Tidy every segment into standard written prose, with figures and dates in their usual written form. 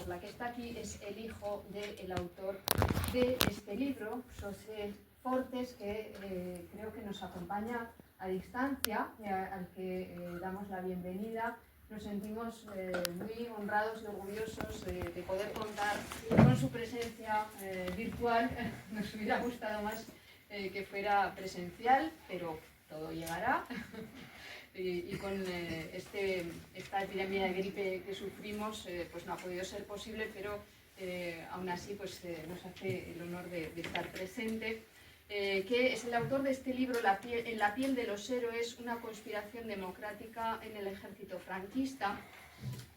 la que está aquí es el hijo del autor de este libro, José Fortes, que creo que nos acompaña a distancia, al que damos la bienvenida. Nos sentimos muy honrados y orgullosos de poder contar con su presencia virtual. Nos hubiera gustado más que fuera presencial, pero todo llegará. Y con esta epidemia de gripe que sufrimos, pues no ha podido ser posible, pero aún así pues, nos hace el honor de estar presente. Que es el autor de este libro, En la piel de los héroes, una conspiración democrática en el ejército franquista,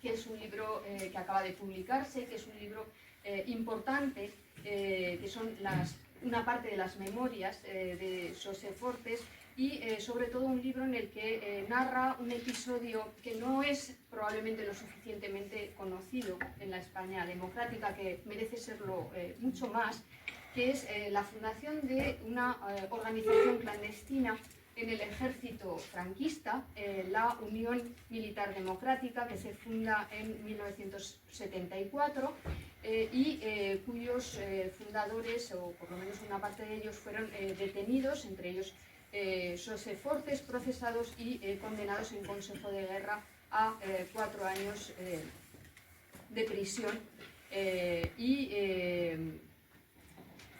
que es un libro que acaba de publicarse, que es un libro importante, que son una parte de las memorias de José Fortes, y sobre todo un libro en el que narra un episodio que no es probablemente lo suficientemente conocido en la España democrática, que merece serlo mucho más, que es la fundación de una organización clandestina en el ejército franquista, la Unión Militar Democrática, que se funda en 1974 y cuyos fundadores, o por lo menos una parte de ellos, fueron detenidos, entre ellos José Fortes, procesados y condenados en Consejo de Guerra a 4 años de prisión.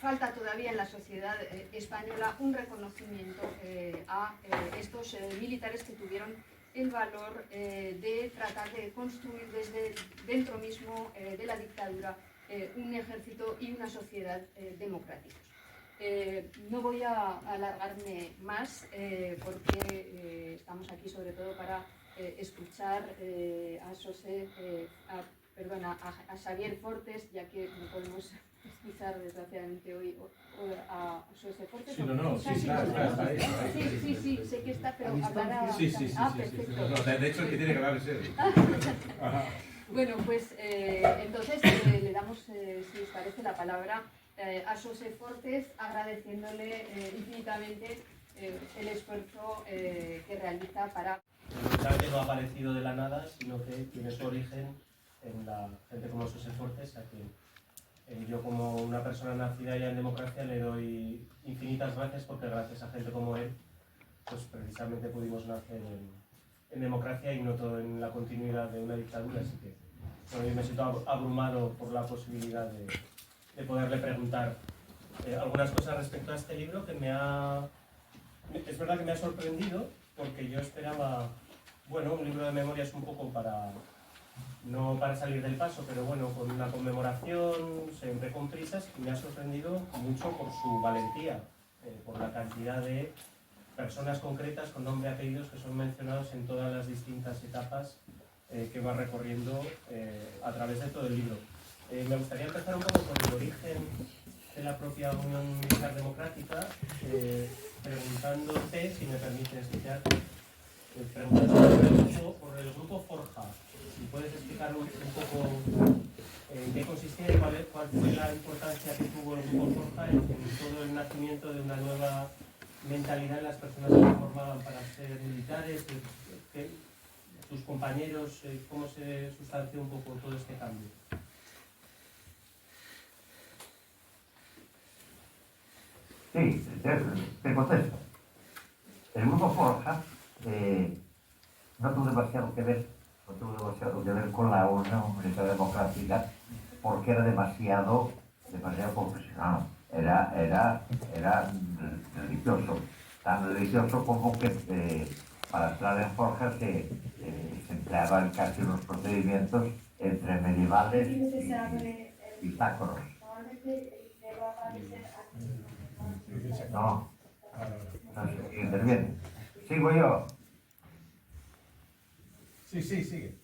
Falta todavía en la sociedad española un reconocimiento a estos militares que tuvieron el valor de tratar de construir desde dentro mismo de la dictadura un ejército y una sociedad democráticos. No voy a alargarme más porque estamos aquí sobre todo para escuchar a Xavier Fortes, ya que no podemos escuchar desgraciadamente hoy a José Fortes. Sí, no, sí, está ahí. Sí, sé que está, pero hablará... Sí. Perfecto. No, de hecho, el que tiene que hablar es él. Bueno, pues entonces le damos, si os parece, la palabra a José Fortes, agradeciéndole infinitamente el esfuerzo que realiza para... Que no ha aparecido de la nada, sino que tiene su origen en la gente como José Fortes, a quien yo, como una persona nacida ya en democracia, le doy infinitas gracias, porque gracias a gente como él, pues precisamente pudimos nacer en democracia y no todo en la continuidad de una dictadura. Así que bueno, yo me siento abrumado por la posibilidad de poderle preguntar algunas cosas respecto a este libro, que es verdad que me ha sorprendido, porque yo esperaba, bueno, un libro de memorias un poco no para salir del paso, pero bueno, con una conmemoración, siempre con prisas, y me ha sorprendido mucho por su valentía, por la cantidad de personas concretas con nombre y apellidos que son mencionados en todas las distintas etapas que va recorriendo a través de todo el libro. Me gustaría empezar un poco por el origen de la propia Unión Militar Democrática, preguntándote, si me permites, preguntándote por el grupo Forja. Si puedes explicar un poco en qué consistía y cuál fue la importancia que tuvo el grupo Forja en todo el nacimiento de una nueva mentalidad en las personas que se formaban para ser militares, tus compañeros, cómo se sustanció un poco todo este cambio. Sí, te contesto. El grupo Forja no tuvo demasiado que ver con la Unión Militar Democrática, porque era demasiado profesional, era religioso, tan religioso como que para entrar en Forja se empleaban casi unos procedimientos entre medievales y sacros. No se interviene. ¿Sigo yo? Sí, sigue.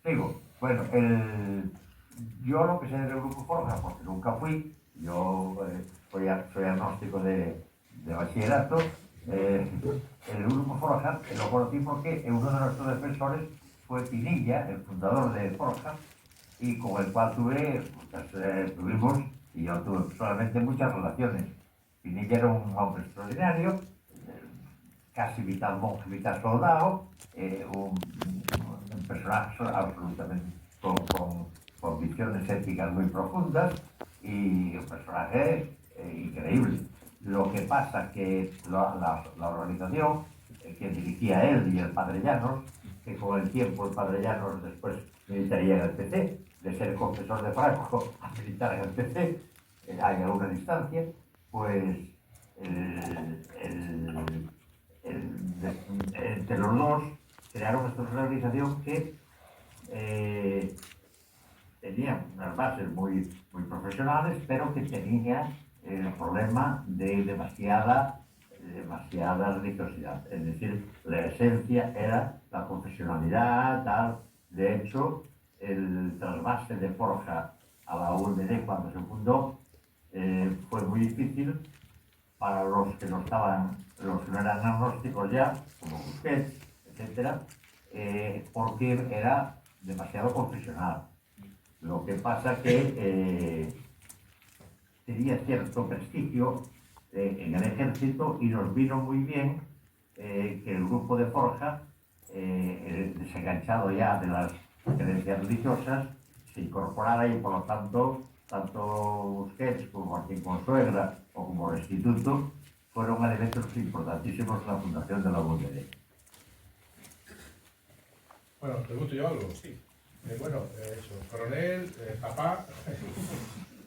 Sigo. Bueno, yo lo que sé del grupo Forja, porque nunca fui, yo soy agnóstico de bachillerato, el grupo Forja lo conocí porque uno de nuestros defensores fue Pinilla, el fundador de Forja, y con el cual tuvimos, y yo tuve personalmente muchas relaciones. Pinilla era un hombre extraordinario, casi mitad monje, mitad soldado, un personaje absolutamente con convicciones éticas muy profundas y un personaje increíble. Lo que pasa que la organización que dirigía él y el padre Llanos, que con el tiempo el padre Llanos después militaría en el PC, de ser confesor de Franco a militar en el PC, hay alguna distancia, pues entre los dos crearon esta organización que tenía unas bases muy profesionales, pero que tenía el problema de demasiada religiosidad. Es decir, la esencia era la profesionalidad, tal. De hecho, el trasvase de Forja a la UMD cuando se fundó fue muy difícil para los que no eran agnósticos ya, como Busquets, etcétera, porque era demasiado profesional. Lo que pasa que tenía cierto prestigio en el ejército y nos vino muy bien que el grupo de Forja, desenganchado ya de las creencias religiosas, se incorporara y por lo tanto Busquets como Martín Consuegra o como Restituto fueron elementos importantísimos en la fundación de la UMD. Bueno, pregunto yo algo. Sí. Bueno, eso, coronel, papá,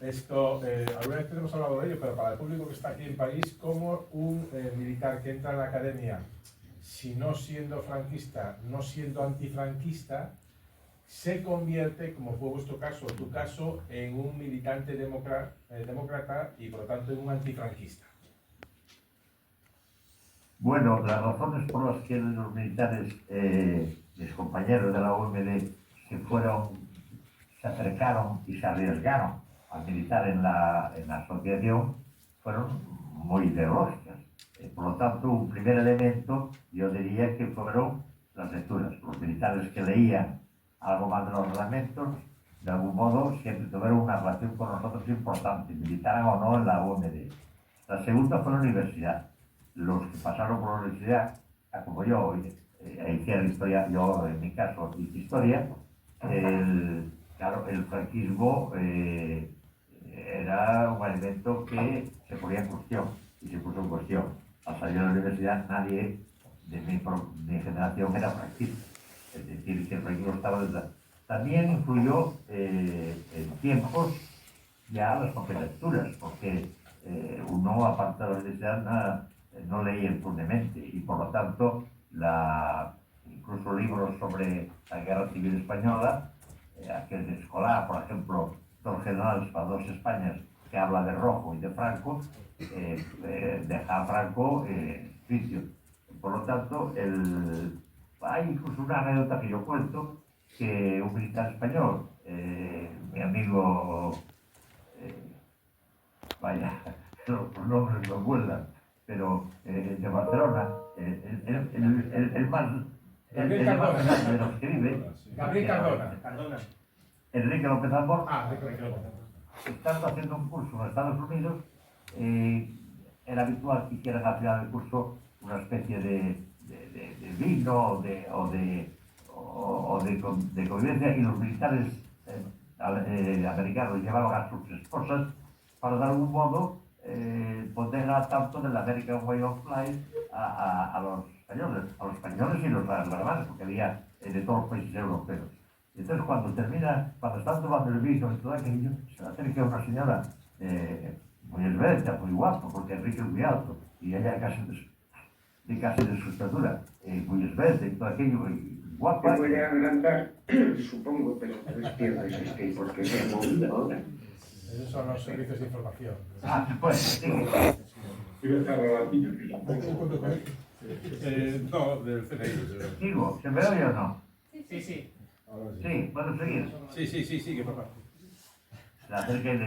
esto, alguna vez hemos hablado de ello, pero para el público que está aquí en París, ¿cómo un militar que entra en la academia, si no siendo franquista, no siendo antifranquista, se convierte, como fue vuestro caso, tu caso, en un militante demócrata y por lo tanto en un antifranquista? Bueno, las razones por las que los militares, mis compañeros de la UMD, se acercaron y se arriesgaron a militar en la asociación fueron muy ideológicas. Por lo tanto, un primer elemento, yo diría que fueron las lecturas. Los militares que leían algo más de los reglamentos, de algún modo, siempre tuvieron una relación con nosotros importante, militaran o no en la UMD. La segunda fue la universidad. Los que pasaron por la universidad, como yo, hicieron historia, yo en mi caso hice historia, claro, el franquismo era un elemento que se ponía en cuestión y se puso en cuestión. Al salir de la universidad nadie de mi generación era franquista, es decir, que el franquismo estaba detrás. También influyó en tiempos ya las propias lecturas, porque uno, aparte de la universidad, no leía impunemente y por lo tanto incluso libros sobre la Guerra Civil Española, aquel de Escolar, por ejemplo, Dos generales para dos Españas, que habla de Rojo y de Franco, deja a Franco en juicio. Por lo tanto, hay incluso una anécdota que yo cuento, que un militar español, mi amigo, vaya, los nombres no vuelan, pero de Barcelona, el más de los que vive, Gabriel Cardona. Enrique López Albor, Ricardo. estando haciendo un curso en Estados Unidos, era habitual que hicieran al final del curso una especie de vino o de convivencia, y los militares americanos llevaban a sus esposas para de algún modo poner al tanto del American Way of Life a los españoles y los alemanes, porque había de todos los países europeos. Entonces, cuando están tomando el vino y todo aquello, se le acerca una señora muy esbelta, muy guapa, porque Enrique es muy alto, y ella casi de su estatura, muy esbelta y todo aquello, y guapa. Te puede agrandar, supongo, pero pues pierdes porque se ha movido ahora. Esos son los servicios de información. Pues, sí. No, del CNI. Digo, ¿se me oye o no? Sí, sí. Sí, ¿puedo seguir? Sí, sigue, papá. Se le acerca y le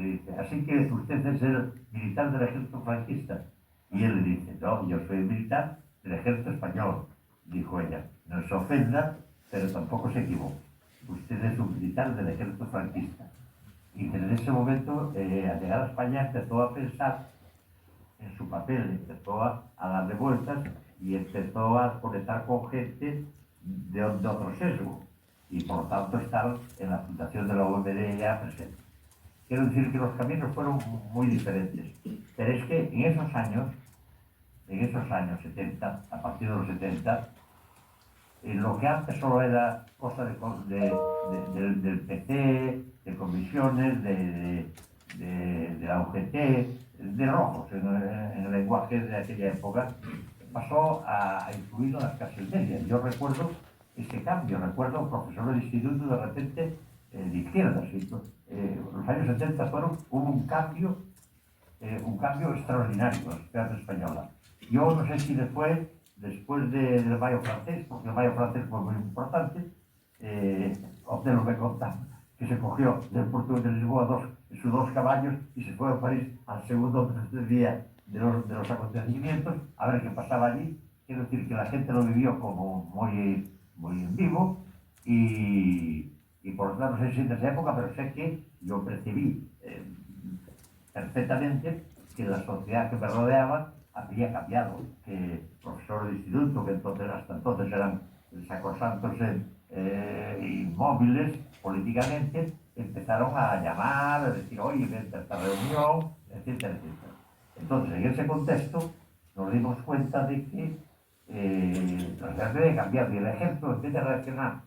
dice, así que usted es el militar del ejército franquista. Y él le dice, no, yo soy militar del ejército español. Dijo ella, no se ofenda, pero tampoco se equivoca. Usted es un militar del ejército franquista. Y en ese momento, al llegar a España, empezó a pensar en su papel, empezó a darle vueltas y empezó a conectar con gente de otro sesgo. y por lo tanto estar en la fundación de la UMD ya presente. Quiero decir que los caminos fueron muy diferentes, pero es que en esos años 70, a partir de los 70, lo que antes solo era cosa del PC, de comisiones, de la UGT, de rojos en el lenguaje de aquella época, pasó a influir en las clases medias. Yo recuerdo ese cambio, recuerdo un profesor de instituto de repente de izquierdas. Los años 70 hubo un cambio extraordinario en la sociedad española. Yo no sé si después del Mayo francés, porque el Mayo francés fue muy importante, Otelo me contaba que se cogió del puerto de Lisboa sus 2 caballos y se fue a París al segundo o tercer día de los acontecimientos a ver qué pasaba allí. Quiero decir que la gente lo vivió como muy, muy en vivo y por lo tanto no sé si en esa época, pero sé que yo percibí perfectamente que la sociedad que me rodeaba había cambiado, que profesores de instituto, que hasta entonces eran sacrosantos inmóviles políticamente, empezaron a llamar, a decir, oye, vente a esta reunión, etcétera, etcétera. Entonces, en ese contexto, nos dimos cuenta de que la sociedad debe cambiar y el ejército en vez de reaccionar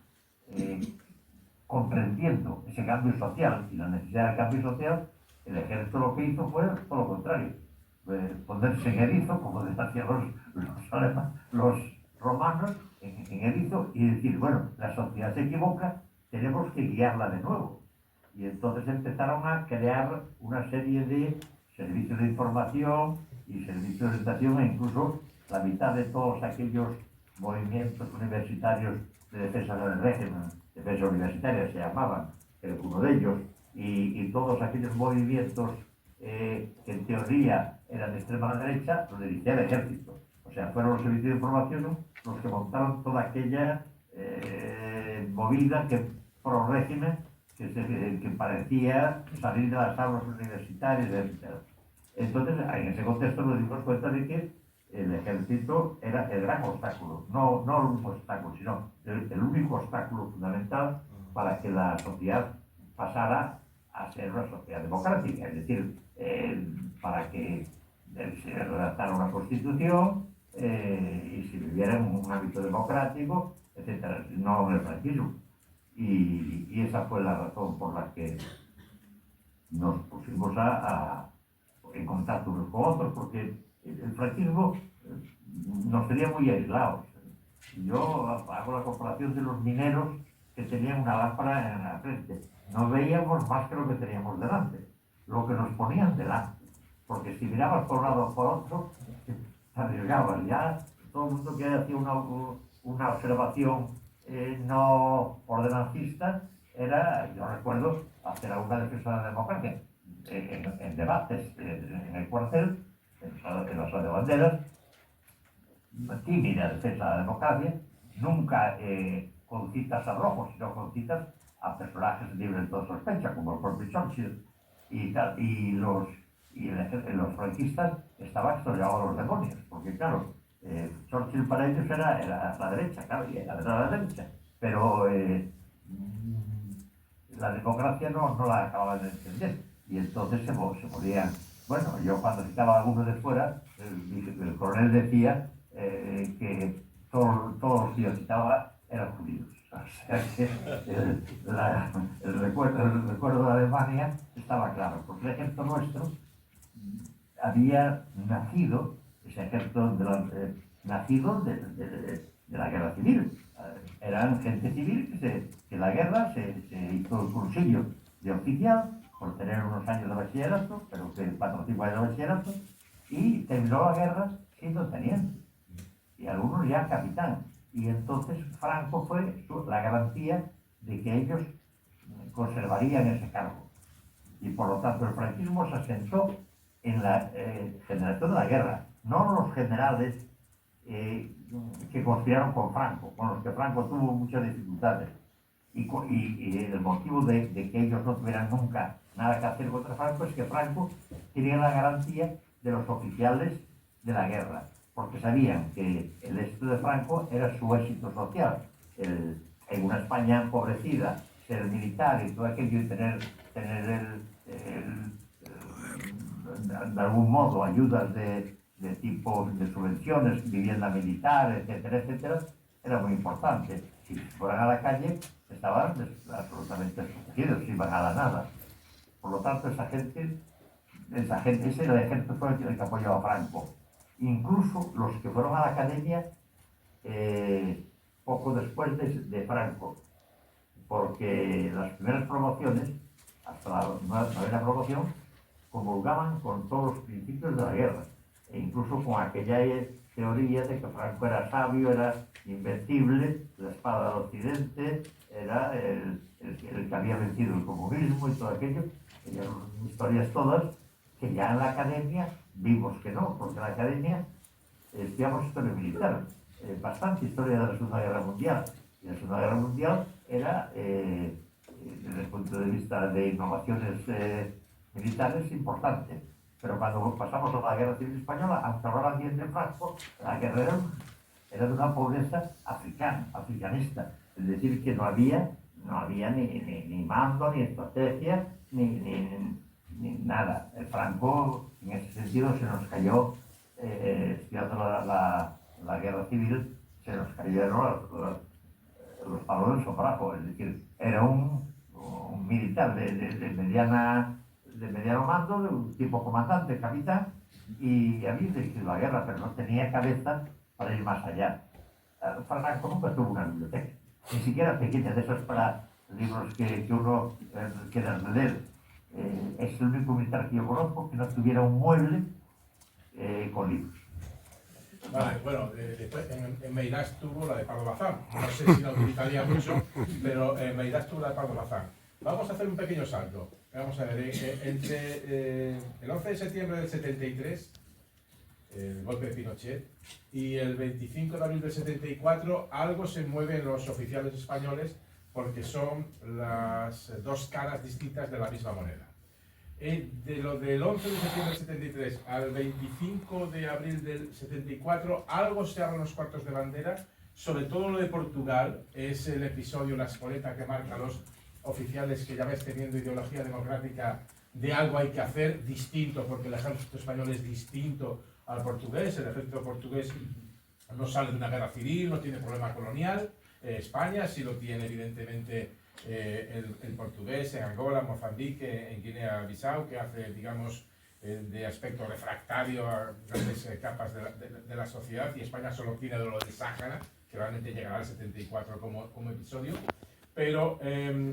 comprendiendo ese cambio social y la necesidad del cambio social, el ejército lo que hizo fue todo lo contrario, ponerse en erizo, como decían los romanos, en erizo, y decir, bueno, la sociedad se equivoca, tenemos que guiarla de nuevo. Y entonces empezaron a crear una serie de servicios de información y servicios de orientación, e incluso la mitad de todos aquellos movimientos universitarios de defensa del régimen, defensa universitaria se llamaban, uno de ellos, y todos aquellos movimientos que en teoría eran de extrema derecha, lo dirigía el ejército. O sea, fueron los servicios de información los que montaron toda aquella movida pro régimen que parecía salir de las aulas universitarias, etc. Entonces, en ese contexto nos dimos cuenta de que el ejército era el gran obstáculo, no el único obstáculo, sino el único obstáculo fundamental para que la sociedad pasara a ser una sociedad democrática, es decir, para que se redactara una constitución y se viviera en un ámbito democrático, etc., no en el franquismo. Y esa fue la razón por la que nos pusimos en contacto unos con otros, porque el franquismo nos tenía muy aislados. Yo hago la comparación de los mineros que tenían una lámpara en la frente. No veíamos más que lo que teníamos delante, lo que nos ponían delante. Porque si mirabas por un lado o por otro, te arriesgabas. Ya todo el mundo que hacía una observación no ordenancista era, yo recuerdo, hacer alguna defensa de la democracia en debates en el cuartel, en la sala de banderas, tímida defensa de la democracia, nunca con citas a rojos, sino con citas a personajes libres de toda sospecha, como el propio Churchill y tal, y los franquistas estaban extraviados a los demonios, porque claro, Churchill para ellos era la derecha, claro, y era la derecha, pero la democracia no la acababan de entender, y entonces se morían. Bueno, yo cuando citaba a alguno de fuera, el coronel decía que todos los que yo citaba eran judíos. O sea que el recuerdo de Alemania estaba claro, porque el ejército nuestro había nacido, ese ejército nacido de la guerra civil. Eran gente civil que en la guerra se hizo el cursillo de oficial por tener unos años de bachillerato, pero que 4 o 5 años de bachillerato, y terminó la guerra siendo teniente, y algunos ya capitán. Y entonces Franco fue la garantía de que ellos conservarían ese cargo. Y por lo tanto el franquismo se asentó en la generación de la guerra, no los generales que conspiraron con Franco, con los que Franco tuvo muchas dificultades. Y el motivo de que ellos no tuvieran nunca nada que hacer contra Franco es que Franco tenía la garantía de los oficiales de la guerra, porque sabían que el éxito de Franco era su éxito social. en una España empobrecida, ser militar y todo aquello y tener de algún modo ayudas de tipo de subvenciones, vivienda militar, etcétera, etcétera, era muy importante. Si fueran a la calle, estaban absolutamente desprotegidos, iban a la nada. Por lo tanto, esa gente, ese era el ejército el que apoyaba a Franco. Incluso los que fueron a la academia poco después de Franco, porque las primeras promociones, hasta la novena promoción, comulgaban con todos los principios de la guerra, e incluso con aquella teoría de que Franco era sabio, era invencible, la espada del occidente, era el que había vencido el comunismo y todo aquello, historias todas que ya en la academia vimos que no, porque en la academia estudiamos historia militar, bastante historia de la Segunda Guerra Mundial, y la Segunda Guerra Mundial era, desde el punto de vista de innovaciones militares, importante. Pero cuando pasamos a la Guerra Civil Española, aunque hablaban bien de Franco, la guerra era de una pobreza africanista. Es decir, que no había ni mando, ni estrategia, ni nada. El Franco, en ese sentido, se nos cayó, estudiando la Guerra Civil, se nos cayeron los palos del sobrajo. Es decir, era un militar de mediano mando, de un tipo comandante, capitán, y había dirigido la guerra, pero no tenía cabeza para ir más allá. Franco nunca tuvo una biblioteca, ni siquiera pequeña, de esos para libros que uno quiera leer. Es el único militar que yo conozco que no tuviera un mueble con libros. Vale, bueno, después en Meirás tuvo la de Pardo Bazán. No sé si la utilizaría mucho, pero en Meirás tuvo la de Pardo Bazán. Vamos a hacer un pequeño salto. Vamos a ver, entre el 11 de septiembre del 73, el golpe de Pinochet, y el 25 de abril del 74, algo se mueve en los oficiales españoles porque son las dos caras distintas de la misma moneda. De lo del 11 de septiembre del 73 al 25 de abril del 74, algo se habla en los cuartos de bandera, sobre todo lo de Portugal, es el episodio, la espoleta que marca a los oficiales que ya ves teniendo ideología democrática de algo hay que hacer distinto, porque el ejército español es distinto al portugués, el ejército portugués no sale de una guerra civil, no tiene problema colonial, España sí lo tiene evidentemente. El portugués en Angola, Mozambique, en Guinea-Bissau, que hace, digamos, de aspecto refractario a grandes capas de la sociedad, y España solo tiene lo del Sáhara, que realmente llegará al 74 como episodio. Pero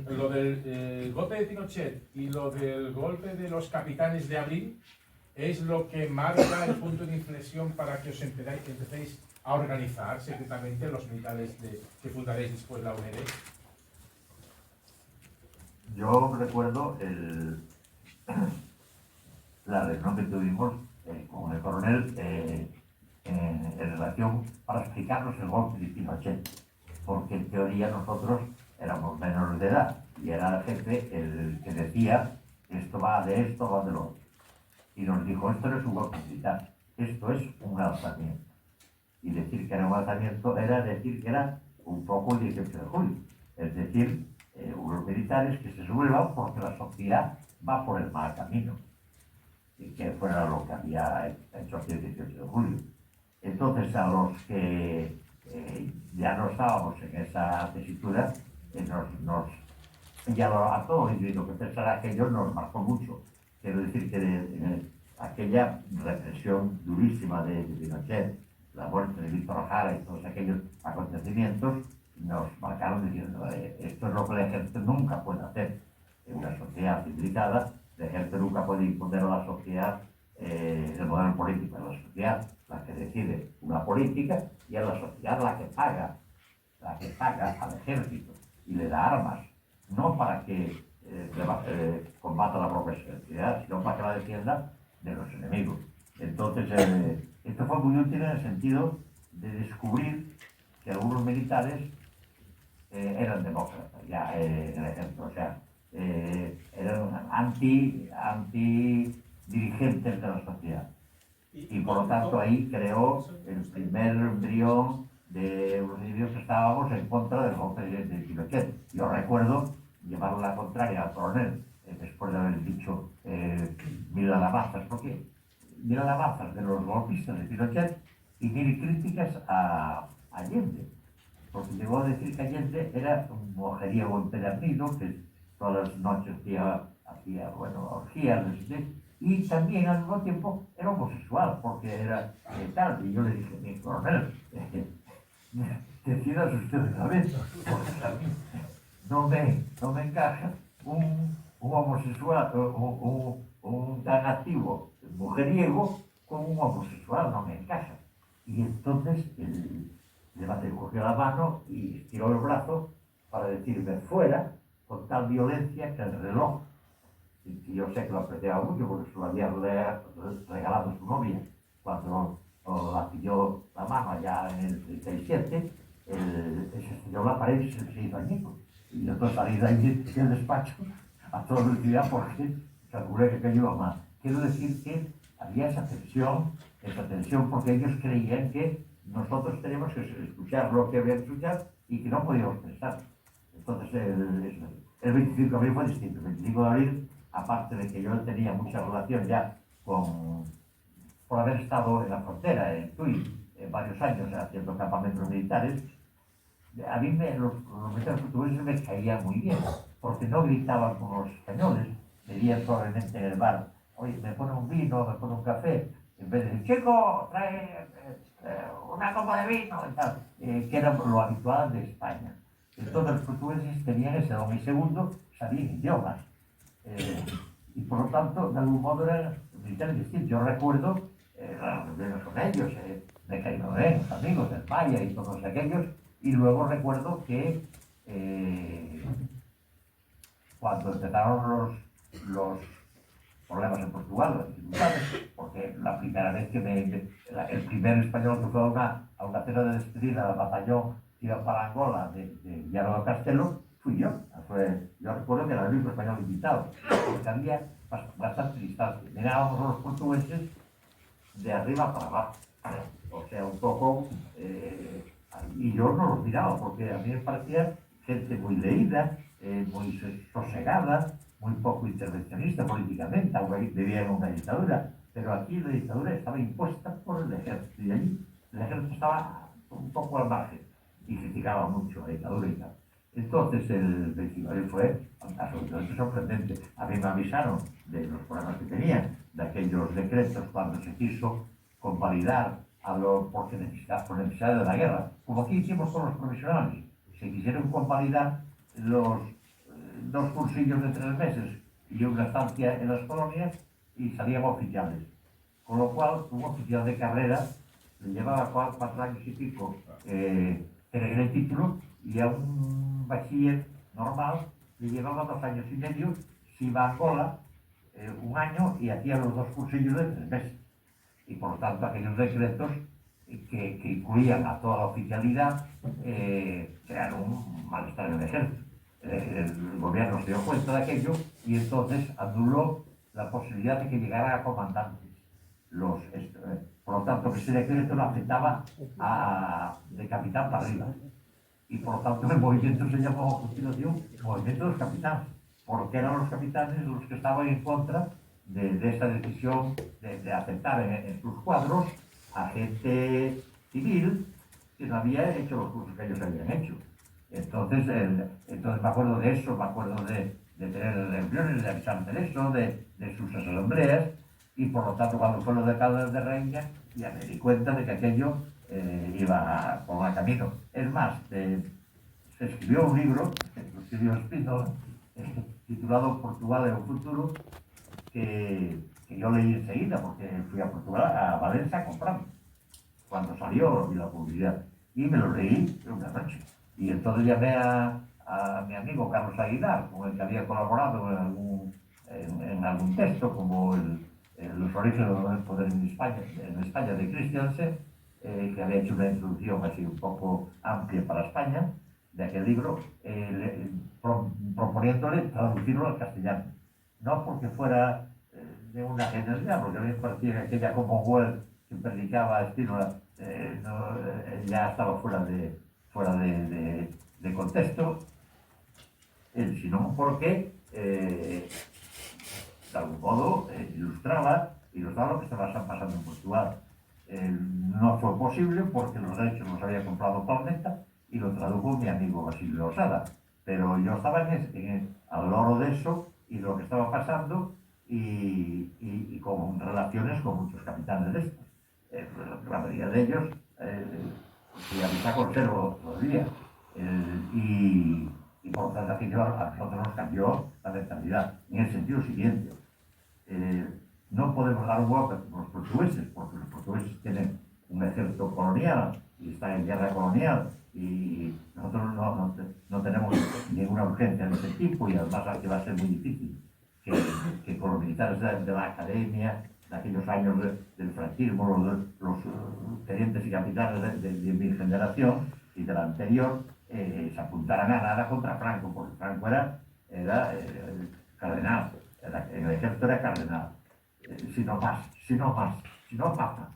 lo del golpe de Pinochet y lo del golpe de los capitanes de abril es lo que marca el punto de inflexión para que os empecéis a organizar secretamente los militares que fundaréis después la UNED. Yo recuerdo la reunión que tuvimos con el coronel en relación para explicarnos el golpe de Pinochet, porque en teoría nosotros éramos menores de edad y era el jefe el que decía esto va de esto, va de lo otro. Y nos dijo, esto no es un golpe militar, esto es un alzamiento. Y decir que era un alzamiento era decir que era un poco el 18 de julio, es decir, unos militares que se sublevan porque la sociedad va por el mal camino, y que fuera lo que había hecho el 18 de julio. Entonces, a los que ya no estábamos en esa tesitura, ya a todos, y lo que pensara aquello nos marcó mucho. Quiero decir que aquella represión durísima de Pinochet, la muerte de Víctor Jara y todos aquellos acontecimientos, nos marcaron diciendo, esto es lo que el ejército nunca puede hacer en una sociedad civilizada. El ejército nunca puede imponer a la sociedad el modelo político, a la sociedad la que decide una política y a la sociedad la que paga al ejército y le da armas, no para que combata la propia sociedad, sino para que la defienda de los enemigos. Entonces, esto fue muy útil en el sentido de descubrir que algunos militares eran demócratas, ya en el ejército, o sea, eran anti dirigentes de la sociedad. Y por lo tanto ahí creó el primer embrión de unos individuos que estábamos en contra del golpe de Pinochet. Yo recuerdo llevarle la contraria al coronel después de haber dicho mil alabanzas, porque mil alabanzas de los golpistas de Pinochet y mil críticas a Allende, porque llegó a decir que Allende era un mujeriego empedernido que todas las noches hacía orgías, y también al mismo tiempo era homosexual, porque era tal, y yo le dije, mi coronel, decidas usted de la vez, porque a mí no me encaja un homosexual, un tan activo mujeriego con un homosexual, no me encaja. Y entonces el debate cogió la mano y estiró el brazo para decirme fuera con tal violencia que el reloj, y yo sé que lo apreciaba mucho porque se lo había regalado a su novia cuando la pilló la mano allá en el 37, se estrelló la pared y se hizo añicos. Y yo entonces salí de ahí del despacho a toda velocidad porque calculé que cayó mal. Quiero decir que había esa tensión porque ellos creían que nosotros teníamos que escuchar lo que habían escuchado y que no podíamos pensar. Entonces el 25 de abril fue distinto. El 25 de abril, aparte de que yo tenía mucha relación ya por haber estado en la frontera, en Tui, varios años haciendo campamentos militares, a mí los militares portugueses me caían muy bien, porque no gritaban como los españoles, veían probablemente en el bar, oye, me pone un vino, me pone un café, en vez de decir, chico, trae una copa de vino, y tal, que era lo habitual de España. Entonces los portugueses tenían ese don, y segundo, sabían idiomas. Y por lo tanto, de algún modo eran militares distintos. Yo recuerdo las reuniones con ellos, de Cainoé, los amigos del Maya y todos aquellos, y luego recuerdo que cuando empezaron los problemas en Portugal, las dificultades, porque la primera vez que el primer español que fue a una cena de despedida al batallón que iba para Angola de Villanueva Castelo, fui yo. Yo recuerdo que era el único español invitado, porque había bastante distancia. Mirábamos a los portugueses de arriba para abajo, o sea, un poco, y yo no los miraba, porque a mí me parecía gente muy leída, muy sosegada, muy poco intervencionista políticamente, aunque vivía en una dictadura, pero aquí la dictadura estaba impuesta por el ejército, y allí el ejército estaba un poco al margen, y criticaba mucho la dictadura y tal. Entonces el 29 fue absolutamente sorprendente. A mí me avisaron de los problemas que tenían, de aquellos decretos cuando se quiso convalidar por necesidad de la guerra. Como aquí hicimos con los provisionales, se quisieron convalidar los 2 cursillos de 3 meses y una estancia en las colonias y salían oficiales. Con lo cual, un oficial de carrera le llevaba 4 años y pico tener el título, y a un bachiller normal le llevaba 2 años y medio, si iba a Angola 1 año y hacía los 2 cursillos de 3 meses. Y por lo tanto aquellos decretos que incluían a toda la oficialidad crearon un malestar en el ejército. El gobierno se dio cuenta de aquello y entonces anuló la posibilidad de que llegaran a comandantes. Por lo tanto, ese decreto lo afectaba de capitán para arriba. Y por lo tanto el movimiento se llamó a continuación Movimiento de los Capitanes, porque eran los capitanes los que estaban en contra de esta decisión de aceptar en sus cuadros a gente civil que no había hecho los cursos que ellos habían hecho. Entonces me acuerdo de eso, me acuerdo de tener reuniones, de avisar de eso, de sus asambleas, y por lo tanto cuando fue lo de Caldas de Reina ya me di cuenta de que aquello iba por mal camino. Es más, se escribió un libro, lo escribió Spinoza, titulado Portugal en un futuro, que yo leí enseguida porque fui a Portugal, a Valencia a comprarlo, cuando salió la publicidad, y me lo leí en una noche. Y entonces llamé a mi amigo Carlos Aguilar, con el que había colaborado en algún texto, como los orígenes del poder en España de Christiansen, que había hecho una introducción así un poco amplia para España de aquel libro, proponiéndole traducirlo al castellano. No porque fuera de una genialidad, porque a mí me parecía que aquella Commonwealth que predicaba Spínola ya estaba fuera de contexto, sino porque, de algún modo, ilustraba lo que estaba pasando en Portugal. No fue posible porque los derechos los había comprado Planeta y lo tradujo mi amigo Basilio Osada. Pero yo estaba al loro de eso y de lo que estaba pasando y con relaciones con muchos capitanes de estos. La mayoría de ellos, que a mí conservo todavía. Y por lo tanto, a nosotros nos cambió la mentalidad en el sentido siguiente. No podemos dar un golpe como los portugueses, porque los portugueses tienen un ejército colonial y están en guerra colonial y nosotros no tenemos ninguna urgencia de ese tipo y además que va a ser muy difícil que con los militares de la academia de aquellos años del franquismo, los tenientes y capitanes de mi generación y de la anterior, se apuntaran a nada contra Franco, porque Franco era cardenal, en el ejército era cardenal. Si no papa.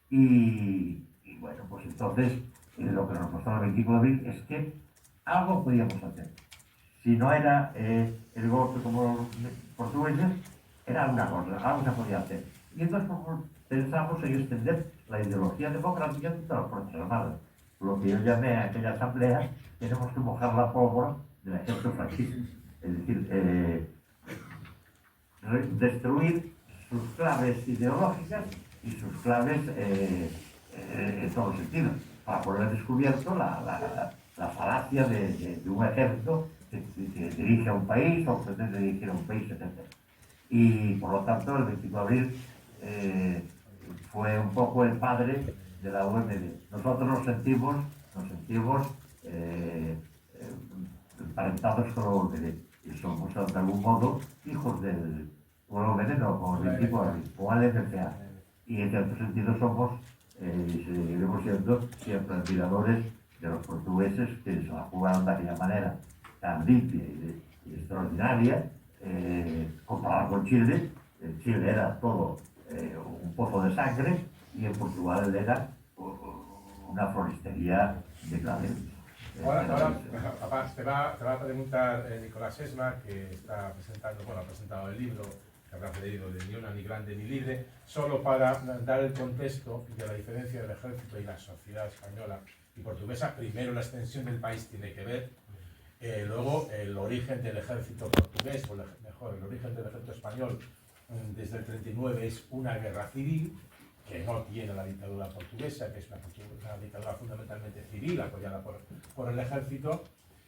Y bueno, pues entonces lo que nos mostró el 25 de abril es que algo podíamos hacer. Si no era el golpe como los portugueses, era alguna cosa, algo se podía hacer. Y entonces pensamos en extender la ideología democrática de todas las Fuerzas Armadas. Lo que yo llamé a aquella asamblea, tenemos que mojar la pólvora del ejército franquista. Es decir, destruir sus claves ideológicas y sus claves en todos sentidos, para poner descubierto la falacia de un ejército que dirige a un país o pretende dirigir a un país, etc. Y por lo tanto el 25 de abril fue un poco el padre de la UMD. Nosotros nos sentimos emparentados con la UMD y somos de algún modo hijos del UMD, no, con el 25 de abril, o al FCA. Y en cierto sentido somos y seguiremos siendo siempre admiradores de los portugueses que se la jugaron de aquella manera tan limpia y extraordinaria, comparado con Chile. En Chile era todo un pozo de sangre y en Portugal era una floristería de claveles. Ahora, papá, te va a preguntar Nicolás Esma, que está presentando, bueno, ha presentado el libro que habrás leído de Ni una, ni grande, ni libre, solo para dar el contexto de la diferencia del ejército y la sociedad española y portuguesa. Primero, la extensión del país tiene que ver, luego el origen del ejército portugués, o mejor, el origen del ejército español desde el 39 es una guerra civil que no tiene la dictadura portuguesa, que es una dictadura fundamentalmente civil, apoyada por el ejército,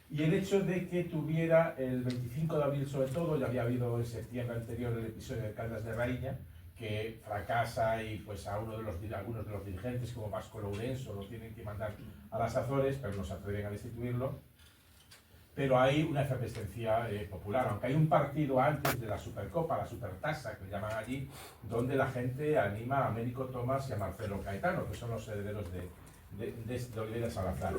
y el hecho de que tuviera el 25 de abril sobre todo, ya había habido en septiembre anterior el episodio de Caldas de Raíña, que fracasa y pues a algunos de los dirigentes como Vasco Lourenço lo tienen que mandar a las Azores, pero no se atreven a destituirlo. Pero hay una efervescencia popular, aunque hay un partido antes de la Supercopa, la Supertasa, que le llaman allí, donde la gente anima a Américo Tomás y a Marcelo Caetano, que son los herederos de Oliveira Salazar.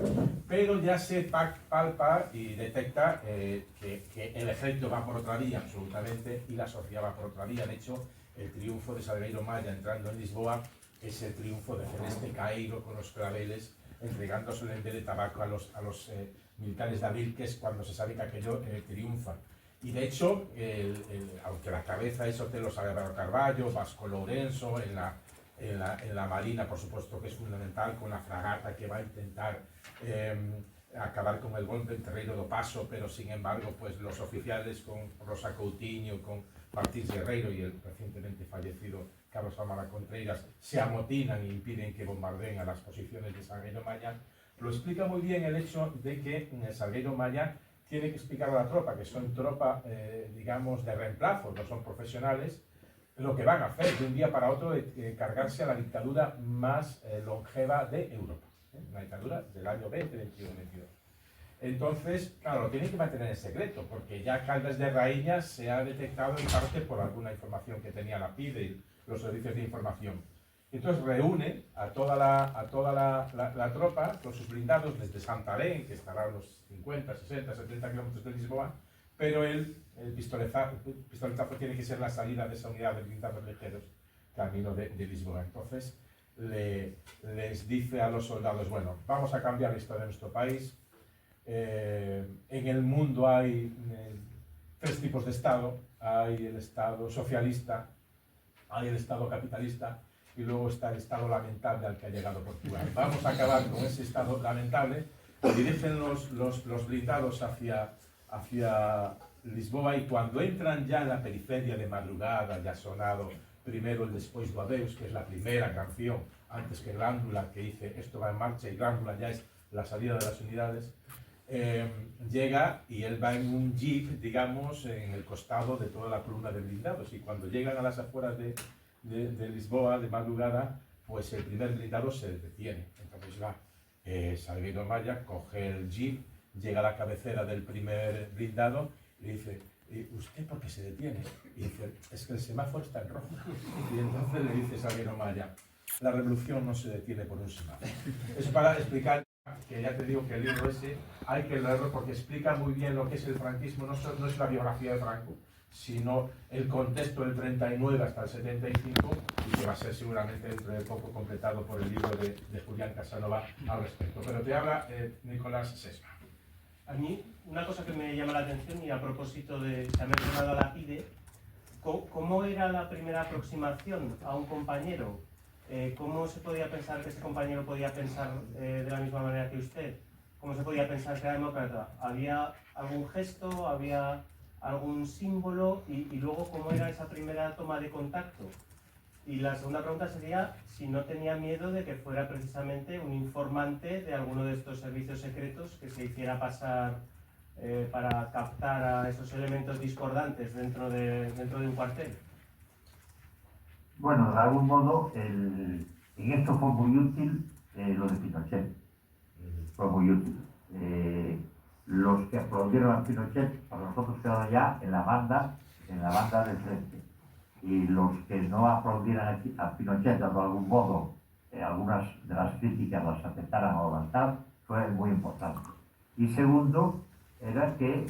Pero ya se palpa y detecta que el ejército va por otra vía, absolutamente, y la sociedad va por otra vía. De hecho, el triunfo de Salgueiro Maia entrando en Lisboa es el triunfo de Celeste Caeiro con los claveles, entregándose en vez de tabaco a los militares de abril, que es cuando se sabe que aquello triunfa. Y de hecho, aunque la cabeza es Otelo Salgado Carballo, Vasco Lourenço, en la Marina, por supuesto, que es fundamental, con la fragata que va a intentar acabar con el golpe en Terreiro do Paso, pero sin embargo, pues los oficiales con Rosa Coutinho, con Martins Guerreiro y el recientemente fallecido Carlos Amara Contreiras se amotinan e impiden que bombardeen a las posiciones de Salgueiro Maia. Lo explica muy bien el hecho de que en el Salgueiro Maia tiene que explicar a la tropa, que son tropa, digamos, de reemplazo, no son profesionales, lo que van a hacer de un día para otro de cargarse a la dictadura más longeva de Europa, una dictadura del año 20, 21, 22. Entonces, claro, lo tienen que mantener en secreto, porque ya Caldas de Raíña se ha detectado en parte por alguna información que tenía la PIDE y los servicios de información. Entonces reúne a toda la tropa con sus blindados desde Santarém, que estará a unos 50, 60, 70 kilómetros de Lisboa, pero el pistoletazo tiene que ser la salida de esa unidad de blindados ligeros camino de Lisboa. Entonces les dice a los soldados, bueno, vamos a cambiar la historia de nuestro país. En el mundo hay tres tipos de Estado. Hay el Estado socialista, hay el Estado capitalista y luego está el Estado lamentable al que ha llegado Portugal. Vamos a acabar con ese Estado lamentable. Dirigen los blindados hacia Lisboa, y cuando entran ya en la periferia de madrugada, ya ha sonado primero el Despois do Adeus, que es la primera canción, antes que Glándula, que dice esto va en marcha, y Glándula ya es la salida de las unidades. Llega y él va en un jeep, digamos, en el costado de toda la columna de blindados, y cuando llegan a las afueras de Lisboa de madrugada, pues el primer blindado se detiene. Entonces va Salgueiro Maya, coge el jeep, llega a la cabecera del primer blindado y le dice, ¿y usted por qué se detiene? Y dice, es que el semáforo está en rojo. Y entonces le dice Salgueiro Maya, la revolución no se detiene por un semáforo. Es para explicar que ya te digo que el libro ese hay que leerlo porque explica muy bien lo que es el franquismo. No es la biografía de Franco, sino el contexto del 39 hasta el 75, y que va a ser seguramente dentro de poco completado por el libro de Julián Casanova al respecto. Pero te habla Nicolás Sesma. A mí, una cosa que me llama la atención, y a propósito de que ha mencionado a la PIDE, ¿cómo era la primera aproximación a un compañero? ¿Cómo se podía pensar que ese compañero podía pensar de la misma manera que usted? ¿Cómo se podía pensar que era demócrata? ¿Había algún gesto? ¿Había algún símbolo? Y luego, ¿cómo era esa primera toma de contacto? Y la segunda pregunta sería si no tenía miedo de que fuera precisamente un informante de alguno de estos servicios secretos que se hiciera pasar para captar a esos elementos discordantes dentro de un cuartel. Bueno, de algún modo, en esto fue muy útil lo de Pinochet. Fue muy útil. Los que aplaudieron a Pinochet, para nosotros quedaron ya en la banda del frente. Y los que no aplaudieran a Pinochet, de algún modo, algunas de las críticas las aceptaran o aguantar, fue muy importante. Y segundo, era que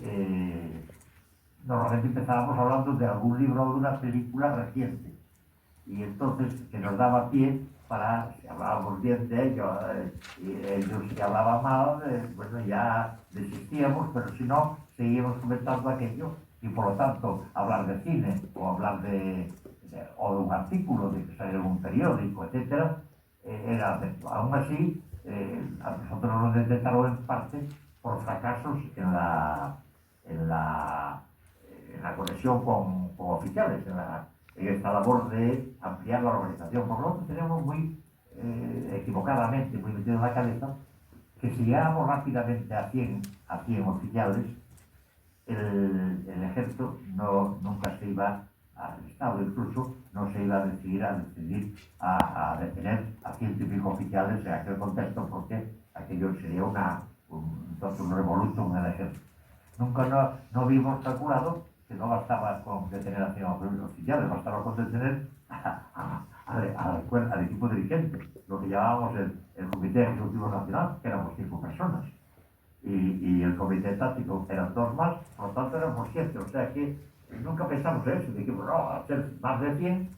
normalmente empezábamos hablando de algún libro o de una película reciente. Y entonces que nos daba pie para, si hablábamos bien de ellos, y ellos si hablaban mal, bueno, ya desistíamos, pero si no, seguíamos comentando aquello, y por lo tanto, hablar de cine, o hablar o de un artículo, de que saliera en un periódico, etc., era, aún así, a nosotros nos detectaron en parte por fracasos en la conexión con oficiales, en esta labor de ampliar la organización. Por lo tanto, teníamos muy equivocadamente, muy metido en la cabeza, que si llegáramos rápidamente a 100 oficiales, el ejército nunca se iba al Estado, incluso no se iba a decidir a detener a 100 y pico oficiales en aquel contexto, porque aquello sería un revolutum en el ejército. Nunca no vimos calculado que no bastaba con detener a 100 oficiales, bastaba con detener al equipo dirigente, lo que llamábamos el Comité Ejecutivo Nacional, que éramos 5 personas. Y el comité táctico eran 2 más, por lo tanto éramos 7, o sea que nunca pensamos en eso, dijimos, no, al ser más de 100,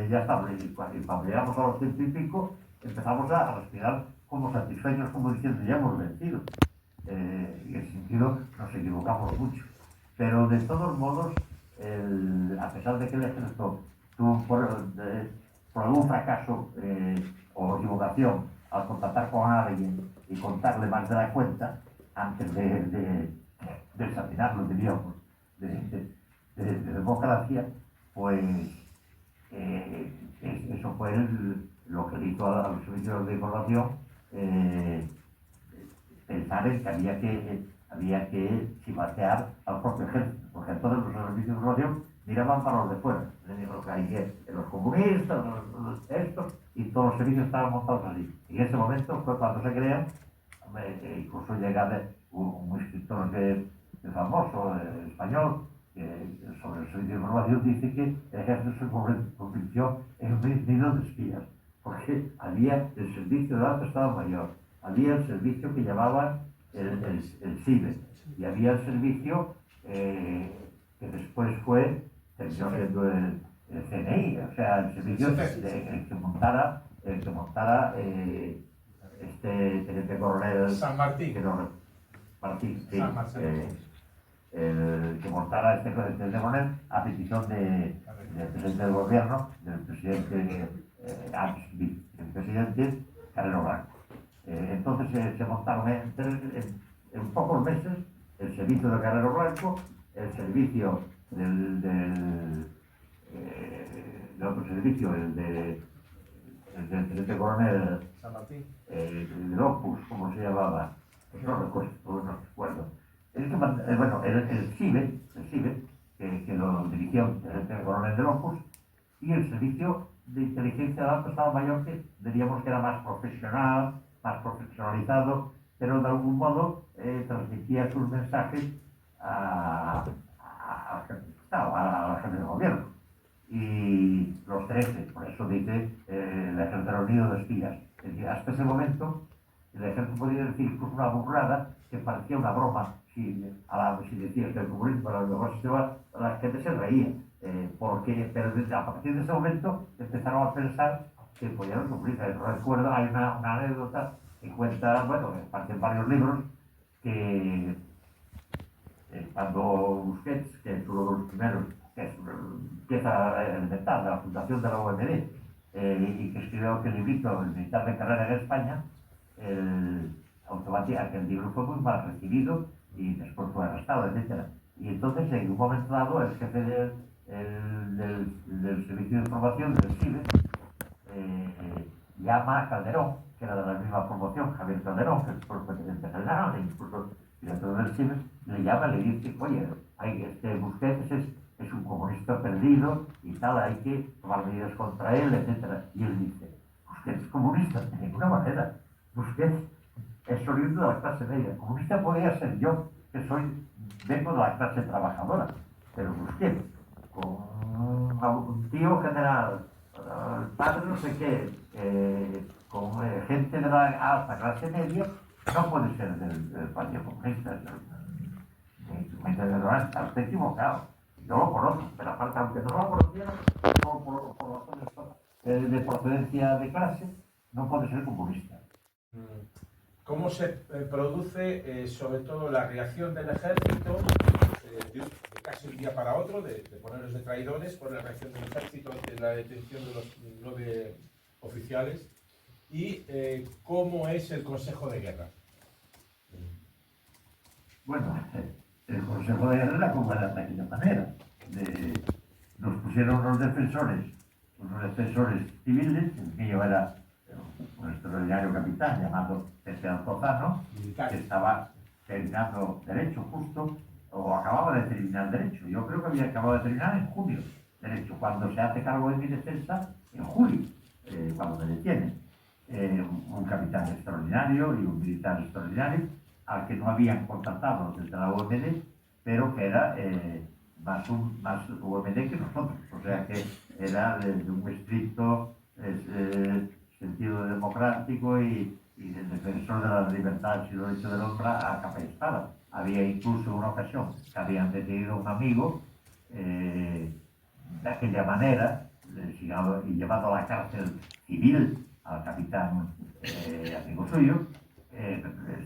ya está, y cuando llegamos a los 100 y pico, empezamos a respirar como satisfechos, como diciendo, ya hemos vencido. En ese sentido nos equivocamos mucho, pero de todos modos, a pesar de que el ejército tuvo por algún fracaso o equivocación al contactar con alguien y contarle más de la cuenta, antes de desatinarlo, diríamos, de democracia, pues eso fue lo que le hizo a los servicios de información pensar en que había que chivatear al propio ejército, porque entonces los servicios de información miraban para los de fuera, los comunistas, estos, y todos los servicios estaban montados allí. Y en ese momento fue cuando se crean, incluso llega un escritor famoso español sobre el servicio de información, dice que el ejército se convirtió en un nido de espías, porque había el servicio de alto Estado Mayor, había el servicio que llamaban el CIBE, y había el servicio que después terminó siendo el CNI, o sea, el servicio que montara que montara este teniente coronel San Martín. que no, Martín, sí, San Martín. el que montara este teniente coronel a petición del presidente del gobierno, del presidente vicepresidente Carrero Blanco. Entonces se montaron en pocos meses el servicio de Carrero Blanco, el servicio del otro servicio, el del teniente coronel San Martín. el Opus, ¿cómo se llamaba? Pues no recuerdo. Bueno, el CIBE, que lo dirigía el teniente coronel del Opus, y el servicio de inteligencia del Alto Estado Mayor, que diríamos que era más profesional, más profesionalizado, pero de algún modo transmitía sus mensajes a la gente del gobierno. Y los 13, por eso dice el ejército unido de espías. Es decir, hasta ese momento el ejército podía decir pues, una burrada que parecía una broma. Si decías que el comunismo era el mejor sistema, la gente se reía. Pero a partir de ese momento empezaron a pensar que podían los comunistas. Recuerdo, hay una anécdota que cuenta, bueno, que parte en varios libros, que cuando Busquets, que es uno de los primeros, que empieza a inventar la fundación de la OMD, y que escribió aquel librito, El militar de carrera en España, automáticamente el libro fue muy mal recibido y después fue arrestado, etc. Y entonces, en un momento dado, el jefe del Servicio de Información del CIBE llama a Calderón, que era de la misma promoción, Javier Calderón, que después fue presidente general, e incluso director del CIBE, le llama y le dice, oye, Busquets es un comunista perdido y tal, hay que tomar medidas contra él, etc. Y él dice, Busquets es comunista, de ninguna manera. Busquets es oriundo de la clase media. Comunista podría ser yo, que vengo de la clase trabajadora, pero Busquets, con un tío general, padre no sé qué, con gente de la alta clase media, no puede ser del Partido Comunista. Está equivocado. Yo lo conozco, pero aparte, aunque no lo conociera, por razones de procedencia de clase, no puede ser comunista. ¿Cómo se produce, sobre todo, la reacción del ejército, de casi un día para otro, de ponerlos de traidores, por la reacción del ejército ante la detención de los 9 oficiales? ¿Y cómo es el Consejo de Guerra? Bueno, el Consejo de Guerra como era de aquella manera. Nos pusieron unos defensores civiles, el mío era un extraordinario capitán llamado Pepe Altozano, que estaba terminando Derecho justo, o acababa de terminar Derecho. Yo creo que había acabado de terminar en junio Derecho, cuando se hace cargo de mi defensa en julio, cuando me detienen. Un capitán extraordinario y un militar extraordinario, al que no habían contratado desde la OMD, pero que era más OMD que nosotros, o sea que era de un estricto sentido democrático y del defensor de la libertad y los derechos del hombre a capa y espada. Había incluso una ocasión que habían detenido a un amigo de aquella manera y llevado a la cárcel civil al capitán amigo suyo.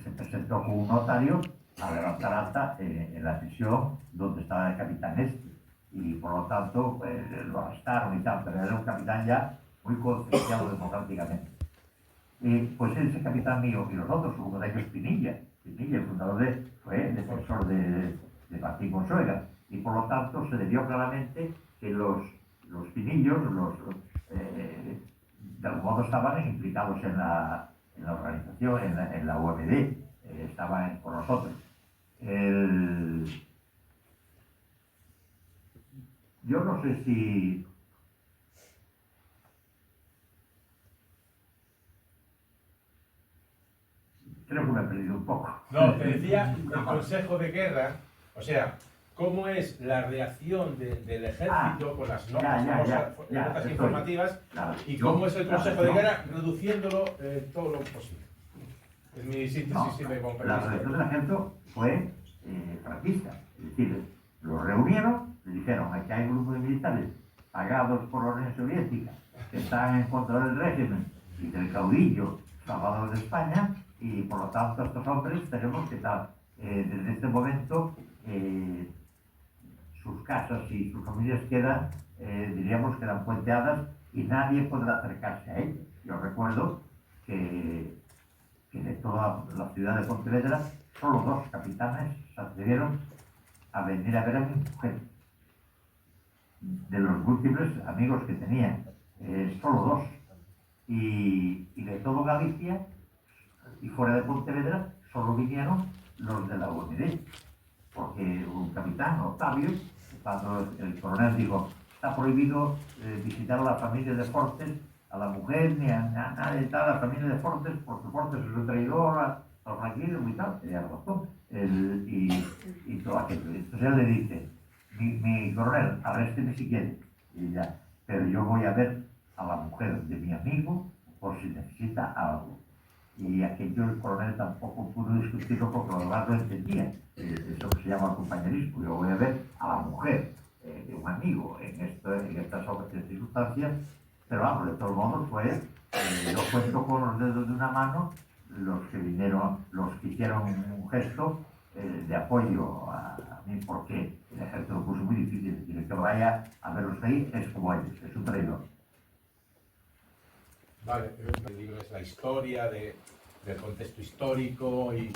Se presentó con un notario a levantar acta en la prisión donde estaba el capitán y por lo tanto lo arrestaron y tal, pero era un capitán ya muy concienciado democráticamente. Pues ese capitán mío y los otros, uno de ellos Pinilla, el fundador fue defensor de Martín Consuegra, y por lo tanto se le vio claramente que los Pinillos, de algún modo estaban implicados en la organización, en la OMD, estaban con nosotros. Yo no sé si... Creo que me he perdido un poco. No, te decía el Consejo de Guerra, o sea, ¿cómo es la reacción del ejército con las notas informativas? ¿Y cómo es el Consejo de Guerra reduciéndolo todo lo posible? Es mi síntesis, si me comprendes. La reacción del ejército fue franquista. Es decir, lo reunieron, le dijeron que hay grupos de militares pagados por la Unión Soviética que están en contra del régimen y del caudillo Salvador de España, y por lo tanto estos hombres tenemos que estar desde este momento sus casas y sus familias quedan, diríamos, quedan puenteadas y nadie podrá acercarse a ellos. Yo recuerdo que de toda la ciudad de Pontevedra solo 2 capitanes se atrevieron a venir a ver a mi mujer. De los múltiples amigos que tenía, solo 2. Y de todo Galicia y fuera de Pontevedra solo vinieron los de la UNED, porque un capitán, Octavio, cuando el coronel dijo está prohibido visitar a la familia de Fortes, a la mujer, ni a nadie de tal, a la familia de Fortes, porque Fortes es un traidor al franquismo y tal, tenía razón, y todo aquello. Entonces él le dice, mi coronel, arrésteme si quiere, y ya, pero yo voy a ver a la mujer de mi amigo por si necesita algo. Y aquello el coronel tampoco pudo discutirlo porque los demás lo entendían. Eso que se llama compañerismo. Yo voy a ver a la mujer de un amigo en estas circunstancias, pero vamos, de todos modos fue, yo cuento con los dedos de una mano los que vinieron, los que hicieron un gesto de apoyo a mí, porque el ejército lo puso muy difícil. Y el que vaya a verlos ahí es como ellos, es un traidor. Vale, el libro es la historia del contexto histórico y